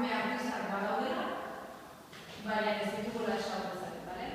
emakume artistak badaudela, baina ez ditugula esaltzen, bale?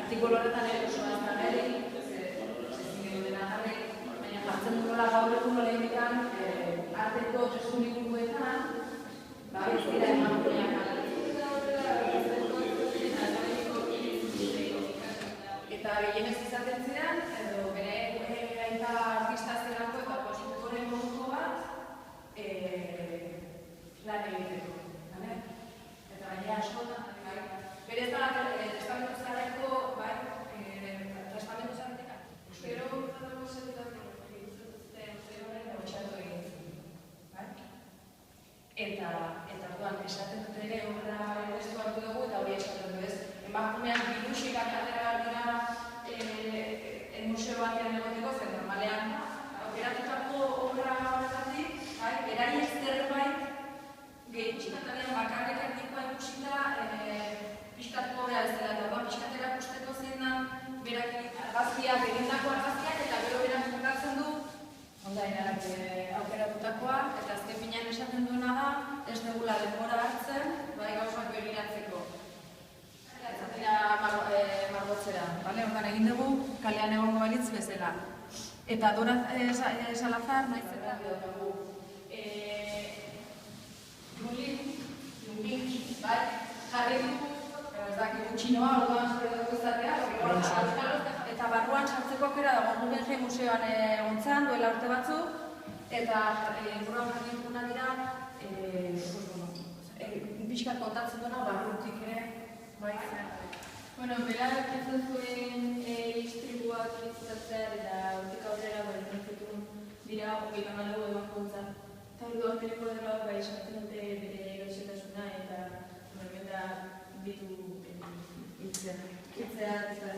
Artikulu horretan oso aztan ere, ezin genuen dena jarri, baina jartzen duela gaur egun lehenetan arteko testu liburuetan, ez dira emakumeak eta gehienez izaten ziren, edo bere aita artista zelako eta konstruktoren moduko bat lan egiteko. Eta baina askotan, berez da testamentu zareko, testamentu zaretik, gero dago zetetako egiten zegoen hotxatu egiten. Eta orduan, esaten dut ere horra testu hartu dugu eta hori esaten du ez. Emakumeak bilusikak atera dira museo batean egoteko, zen normalean aukeratutako obra horretatik, berari zerbait gehitxikatalean bakarrik erdikoa ikusita pixkat pobrea ez dela, eta pixkat erakusteko zein da berak argazkiak, egindako argazkiak, eta gero berak bukatzen du aukeratutakoa, eta azken finean esaten duena da, ez dugula denbora hartzen, gauzak begiratzeko. Ez dira margotzera, ordan egin dugu, kalean egongo balitz bezala. Eta Dora Salazar, naiz eta Jungin, jarri du, ez dakik gutxinoa, orduan zure dugu izatea, eta barruan sartzeko aukera dago Guggenheim museoan egontzan, duela urte batzuk, eta buruan jarri duguna dira, pixkat kontatzen duena, barrutik ere, berak izan zuen istribuak bizitatzea eta urtik aurrera berritzen dira 24 ebakuntza. Eta orduan telefonoak esaten dute bere erosetasuna eta ditu hitzea eta